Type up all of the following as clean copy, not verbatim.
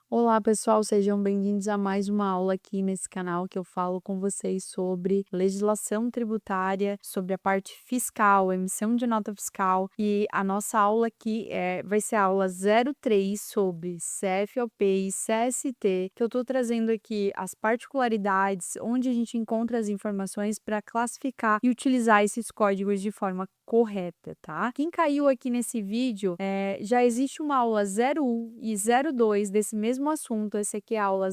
Olá, pessoal, sejam bem-vindos a mais uma aula aqui nesse canal que eu falo com vocês sobre legislação tributária, sobre a parte fiscal, emissão de nota fiscal. E a nossa aula aqui vai ser a aula 03 sobre CFOP e CST, que eu estou trazendo aqui as particularidades, onde a gente encontra as informações para classificar e utilizar esses códigos de forma correta, tá? Quem caiu aqui nesse vídeo, já existe uma aula 01 e 02 desse mesmo assunto, esse aqui é a aula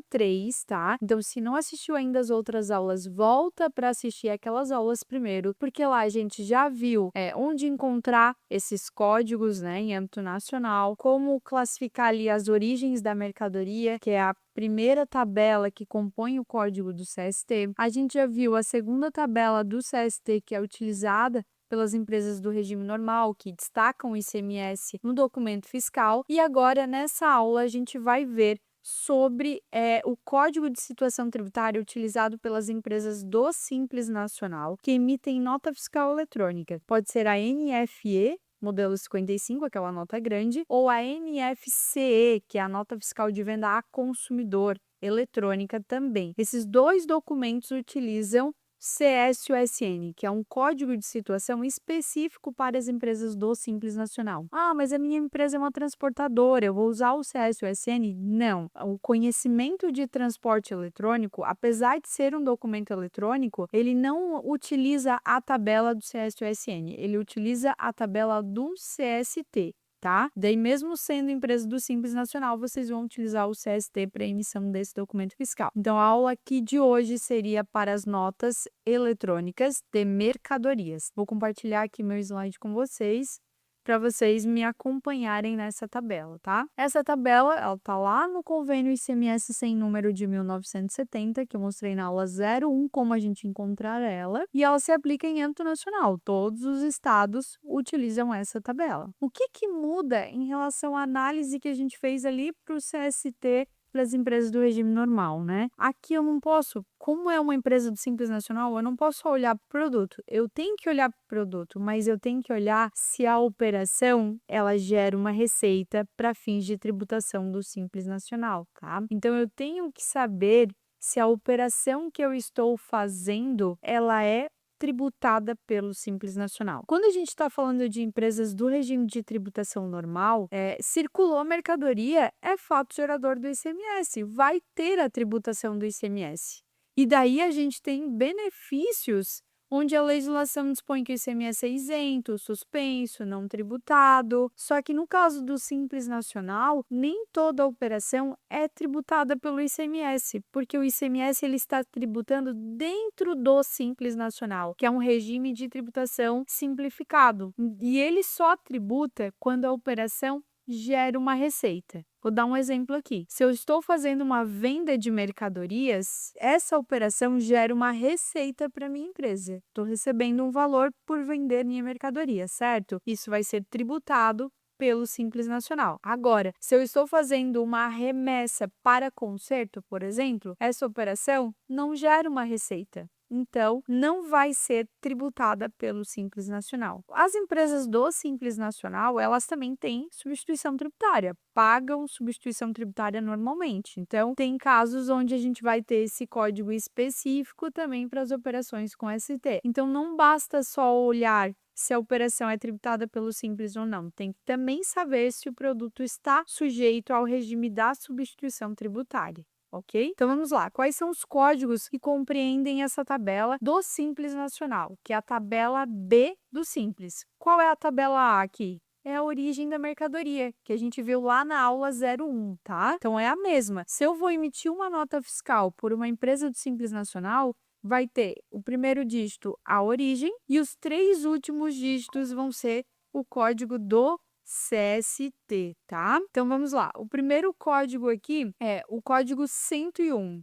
03, tá? Então, se não assistiu ainda as outras aulas, volta para assistir aquelas aulas primeiro, porque lá a gente já viu onde encontrar esses códigos, né, em âmbito nacional, como classificar ali as origens da mercadoria, que é a primeira tabela que compõe o código do CST. A gente já viu a segunda tabela do CST, que é utilizada pelas empresas do regime normal, que destacam o ICMS no documento fiscal. E agora, nessa aula, a gente vai ver sobre o Código de Situação Tributária utilizado pelas empresas do Simples Nacional, que emitem nota fiscal eletrônica. Pode ser a NFE, modelo 55, aquela nota grande, ou a NFCE, que é a nota fiscal de venda a consumidor, eletrônica também. Esses dois documentos utilizam CSUSN, que é um código de situação específico para as empresas do Simples Nacional. Ah, mas a minha empresa é uma transportadora, eu vou usar o CSUSN? Não. O conhecimento de transporte eletrônico, apesar de ser um documento eletrônico, ele não utiliza a tabela do CSUSN, ele utiliza a tabela do CST. Tá? Daí, mesmo sendo empresa do Simples Nacional, vocês vão utilizar o CST para emissão desse documento fiscal. Então, a aula aqui de hoje seria para as notas eletrônicas de mercadorias. Vou compartilhar aqui meu slide com vocês, para vocês me acompanharem nessa tabela, tá? Essa tabela, ela tá lá no convênio ICMS sem número de 1970, que eu mostrei na aula 01, como a gente encontrar ela, e ela se aplica em âmbito nacional. Todos os estados utilizam essa tabela. O que que muda em relação à análise que a gente fez ali para o CST para as empresas do regime normal, né? Aqui eu não posso, como é uma empresa do Simples Nacional, eu não posso só olhar para o produto. Eu tenho que olhar para o produto, mas eu tenho que olhar se a operação ela gera uma receita para fins de tributação do Simples Nacional, tá? Então eu tenho que saber se a operação que eu estou fazendo ela é tributada pelo Simples Nacional. Quando a gente está falando de empresas do regime de tributação normal, circulou mercadoria, é fato gerador do ICMS, vai ter a tributação do ICMS. E daí a gente tem benefícios onde a legislação dispõe que o ICMS é isento, suspenso, não tributado. Só que no caso do Simples Nacional, nem toda operação é tributada pelo ICMS, porque o ICMS ele está tributando dentro do Simples Nacional, que é um regime de tributação simplificado. E ele só tributa quando a operação gera uma receita. Vou dar um exemplo aqui. Se eu estou fazendo uma venda de mercadorias, essa operação gera uma receita para minha empresa. Estou recebendo um valor por vender minha mercadoria, certo? Isso vai ser tributado pelo Simples Nacional. Agora, se eu estou fazendo uma remessa para conserto, por exemplo, essa operação não gera uma receita. Então, não vai ser tributada pelo Simples Nacional. As empresas do Simples Nacional, elas também têm substituição tributária, pagam substituição tributária normalmente. Então, tem casos onde a gente vai ter esse código específico também para as operações com ST. Então, não basta só olhar se a operação é tributada pelo Simples ou não. Tem que também saber se o produto está sujeito ao regime da substituição tributária. Ok? Então vamos lá. Quais são os códigos que compreendem essa tabela do Simples Nacional, que é a tabela B do Simples? Qual é a tabela A aqui? É a origem da mercadoria, que a gente viu lá na aula 01, tá? Então é a mesma. Se eu vou emitir uma nota fiscal por uma empresa do Simples Nacional, vai ter o primeiro dígito, a origem, e os 3 últimos dígitos vão ser o código do CST, tá? Então vamos lá. O primeiro código aqui é o código 101,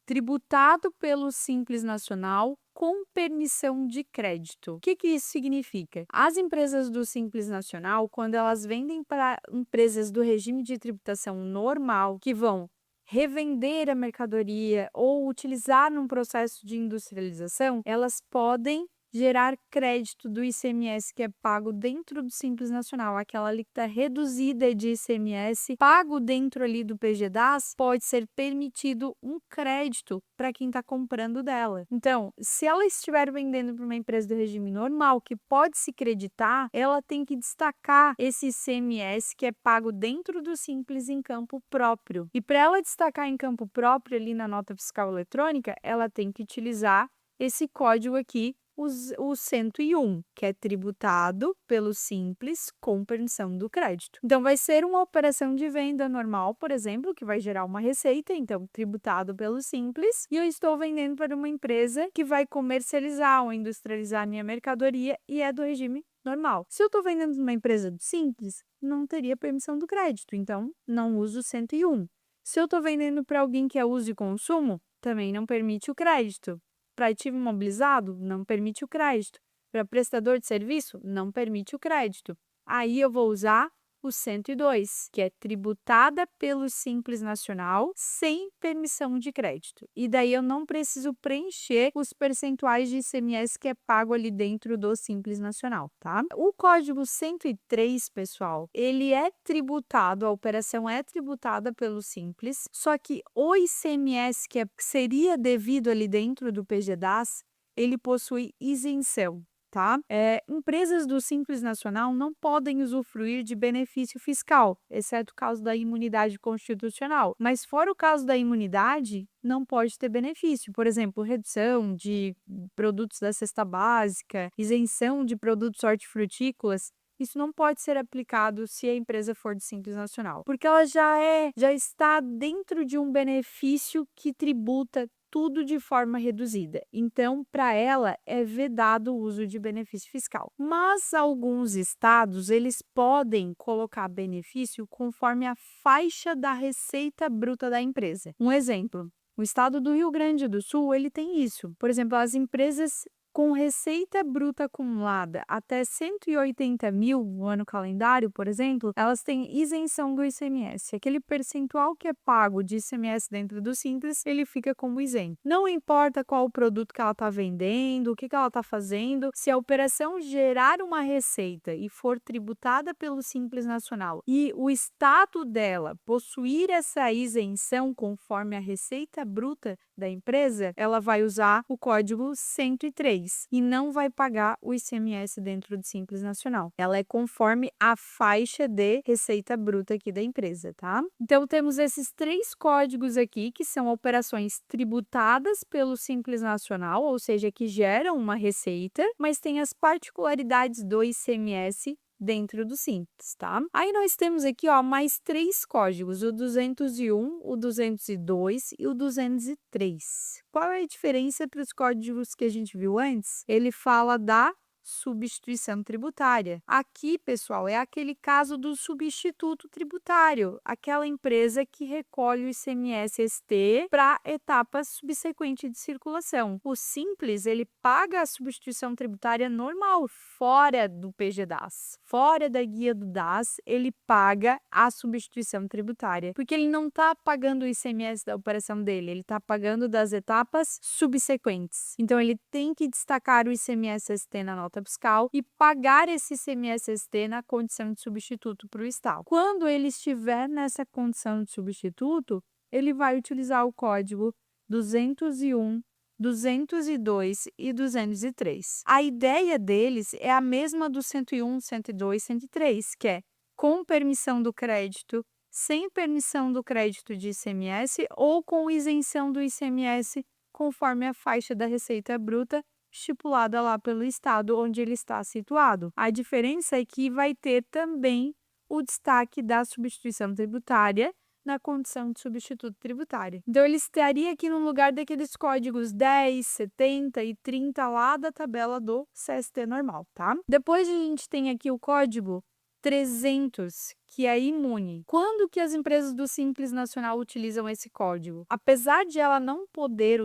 tributado pelo Simples Nacional com permissão de crédito. O que que isso significa? As empresas do Simples Nacional, quando elas vendem para empresas do regime de tributação normal, que vão revender a mercadoria ou utilizar num processo de industrialização, elas podem gerar crédito do ICMS que é pago dentro do Simples Nacional, aquela alíquota reduzida de ICMS pago dentro ali do PGDAS, pode ser permitido um crédito para quem está comprando dela. Então, se ela estiver vendendo para uma empresa do regime normal, que pode se creditar, ela tem que destacar esse ICMS que é pago dentro do Simples em campo próprio. E para ela destacar em campo próprio ali na nota fiscal eletrônica, ela tem que utilizar esse código aqui, o 101, que é tributado pelo Simples com permissão do crédito. Então, vai ser uma operação de venda normal, por exemplo, que vai gerar uma receita, então, tributado pelo Simples, e eu estou vendendo para uma empresa que vai comercializar ou industrializar a minha mercadoria e é do regime normal. Se eu estou vendendo para uma empresa do Simples, não teria permissão do crédito, então, não uso o 101. Se eu estou vendendo para alguém que é uso e consumo, também não permite o crédito. Para ativo imobilizado, não permite o crédito. Para prestador de serviço, não permite o crédito. Aí eu vou usar o 102, que é tributada pelo Simples Nacional sem permissão de crédito. E daí eu não preciso preencher os percentuais de ICMS que é pago ali dentro do Simples Nacional, tá? O código 103, pessoal, ele é tributado, a operação é tributada pelo Simples, só que o ICMS que seria devido ali dentro do PGDAS, ele possui isenção. Tá? Empresas do Simples Nacional não podem usufruir de benefício fiscal, exceto o caso da imunidade constitucional. Mas fora o caso da imunidade, não pode ter benefício. Por exemplo, redução de produtos da cesta básica, isenção de produtos hortifrutícolas. Isso não pode ser aplicado se a empresa for de Simples Nacional, porque ela já está dentro de um benefício que tributa tudo de forma reduzida. Então, para ela, é vedado o uso de benefício fiscal. Mas alguns estados, eles podem colocar benefício conforme a faixa da receita bruta da empresa. Um exemplo, o estado do Rio Grande do Sul, ele tem isso. Por exemplo, as empresas com receita bruta acumulada até 180 mil no ano calendário, por exemplo, elas têm isenção do ICMS. Aquele percentual que é pago de ICMS dentro do Simples, ele fica como isento. Não importa qual o produto que ela está vendendo, o que ela está fazendo, se a operação gerar uma receita e for tributada pelo Simples Nacional e o estado dela possuir essa isenção conforme a receita bruta da empresa, ela vai usar o código 103 e não vai pagar o ICMS dentro do Simples Nacional. Ela é conforme a faixa de receita bruta aqui da empresa, tá? Então, temos esses 3 códigos aqui, que são operações tributadas pelo Simples Nacional, ou seja, que geram uma receita, mas tem as particularidades do ICMS dentro do Simples, tá? Aí nós temos aqui, ó, mais 3 códigos, o 201, o 202 e o 203. Qual é a diferença para os códigos que a gente viu antes? Ele fala da substituição tributária. Aqui, pessoal, é aquele caso do substituto tributário, aquela empresa que recolhe o ICMS-ST para etapas subsequentes de circulação. O Simples, ele paga a substituição tributária normal, fora do PGDAS, fora da guia do DAS, ele paga a substituição tributária, porque ele não está pagando o ICMS da operação dele, ele está pagando das etapas subsequentes. Então, ele tem que destacar o ICMS-ST na nota fiscal e pagar esse ICMS-ST na condição de substituto para o Estado. Quando ele estiver nessa condição de substituto, ele vai utilizar o código 201, 202 e 203. A ideia deles é a mesma do 101, 102, 103, que é com permissão do crédito, sem permissão do crédito de ICMS ou com isenção do ICMS conforme a faixa da receita bruta estipulada lá pelo estado onde ele está situado. A diferença é que vai ter também o destaque da substituição tributária na condição de substituto tributário. Então, ele estaria aqui no lugar daqueles códigos 10, 70 e 30 lá da tabela do CST normal, tá? Depois a gente tem aqui o código 300, que é imune. Quando que as empresas do Simples Nacional utilizam esse código? Apesar de ela não poder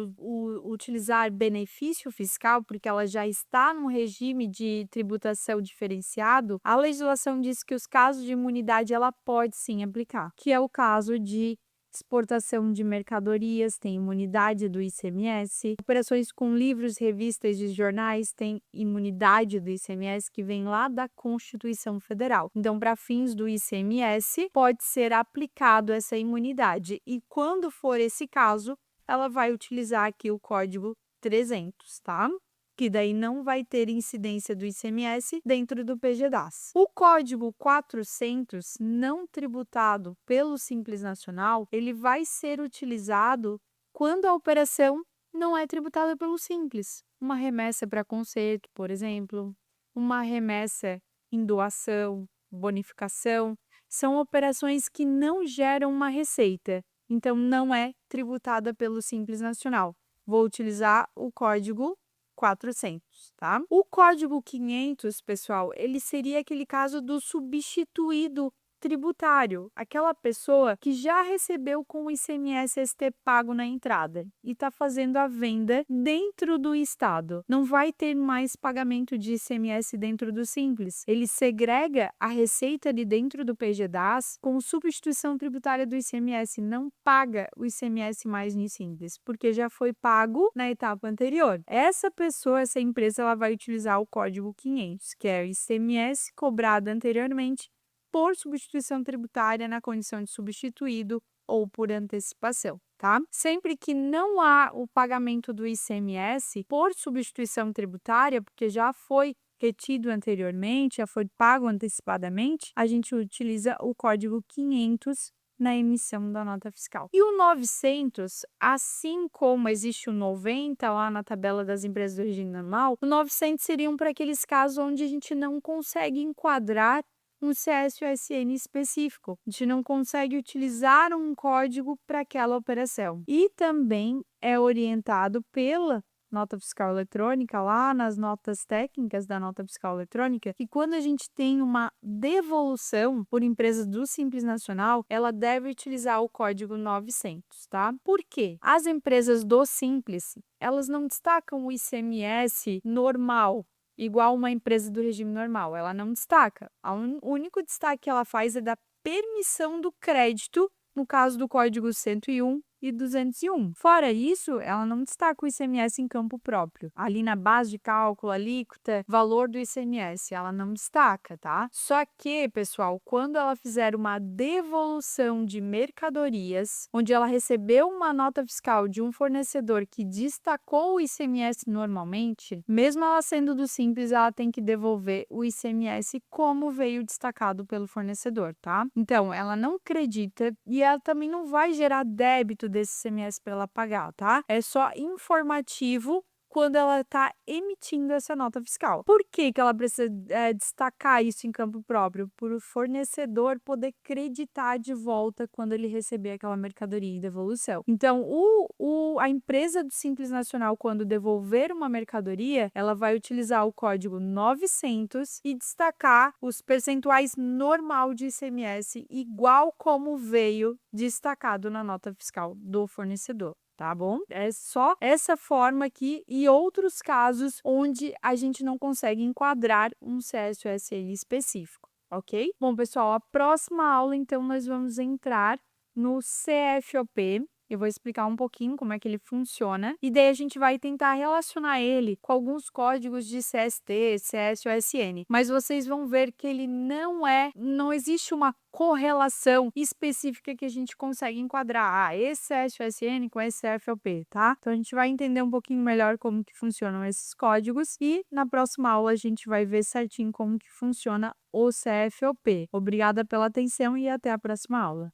utilizar benefício fiscal, porque ela já está no regime de tributação diferenciado, a legislação diz que os casos de imunidade ela pode sim aplicar, que é o caso de exportação de mercadorias têm imunidade do ICMS, operações com livros, revistas e jornais têm imunidade do ICMS que vem lá da Constituição Federal. Então, para fins do ICMS, pode ser aplicado essa imunidade e quando for esse caso, ela vai utilizar aqui o código 300, tá? Que daí não vai ter incidência do ICMS dentro do PGDAS. O código 400 não tributado pelo Simples Nacional, ele vai ser utilizado quando a operação não é tributada pelo Simples. Uma remessa para conserto, por exemplo, uma remessa em doação, bonificação, são operações que não geram uma receita, então não é tributada pelo Simples Nacional. Vou utilizar o código 400, tá? O código 500, pessoal, ele seria aquele caso do substituído tributário, aquela pessoa que já recebeu com o ICMS-ST pago na entrada e está fazendo a venda dentro do estado. Não vai ter mais pagamento de ICMS dentro do Simples. Ele segrega a receita de dentro do PGDAS com substituição tributária do ICMS, não paga o ICMS mais no Simples, porque já foi pago na etapa anterior. Essa pessoa, essa empresa, ela vai utilizar o código 500, que é o ICMS cobrado anteriormente por substituição tributária na condição de substituído ou por antecipação, tá? Sempre que não há o pagamento do ICMS por substituição tributária, porque já foi retido anteriormente, já foi pago antecipadamente, a gente utiliza o código 500 na emissão da nota fiscal. E o 900, assim como existe o 90 lá na tabela das empresas do regime normal, o 900 seriam para aqueles casos onde a gente não consegue enquadrar um CS/SN específico. A gente não consegue utilizar um código para aquela operação. E também é orientado pela nota fiscal eletrônica, lá nas notas técnicas da nota fiscal eletrônica, que quando a gente tem uma devolução por empresa do Simples Nacional, ela deve utilizar o código 900, tá? Por quê? As empresas do Simples, elas não destacam o ICMS normal, igual uma empresa do regime normal, ela não destaca. O único destaque que ela faz é da permissão do crédito, no caso do código 101 e 201. Fora isso, ela não destaca o ICMS em campo próprio. Ali na base de cálculo, alíquota, valor do ICMS, ela não destaca, tá? Só que, pessoal, quando ela fizer uma devolução de mercadorias, onde ela recebeu uma nota fiscal de um fornecedor que destacou o ICMS normalmente, mesmo ela sendo do Simples, ela tem que devolver o ICMS como veio destacado pelo fornecedor, tá? Então, ela não acredita e ela também não vai gerar débito desse ICMS para ela pagar, tá? É só informativo quando ela está emitindo essa nota fiscal. Por que que ela precisa destacar isso em campo próprio? Para o fornecedor poder creditar de volta quando ele receber aquela mercadoria em devolução. Então, a empresa do Simples Nacional, quando devolver uma mercadoria, ela vai utilizar o código 900 e destacar os percentuais normal de ICMS, igual como veio destacado na nota fiscal do fornecedor. Tá bom? É só essa forma aqui e outros casos onde a gente não consegue enquadrar um CS/SI específico, ok? Bom, pessoal, a próxima aula, então, nós vamos entrar no CFOP. Eu vou explicar um pouquinho como é que ele funciona e daí a gente vai tentar relacionar ele com alguns códigos de CST, CS/SN. Mas vocês vão ver que ele não existe uma correlação específica que a gente consegue enquadrar. Esse CS/SN com esse CFOP, tá? Então a gente vai entender um pouquinho melhor como que funcionam esses códigos e na próxima aula a gente vai ver certinho como que funciona o CFOP. Obrigada pela atenção e até a próxima aula.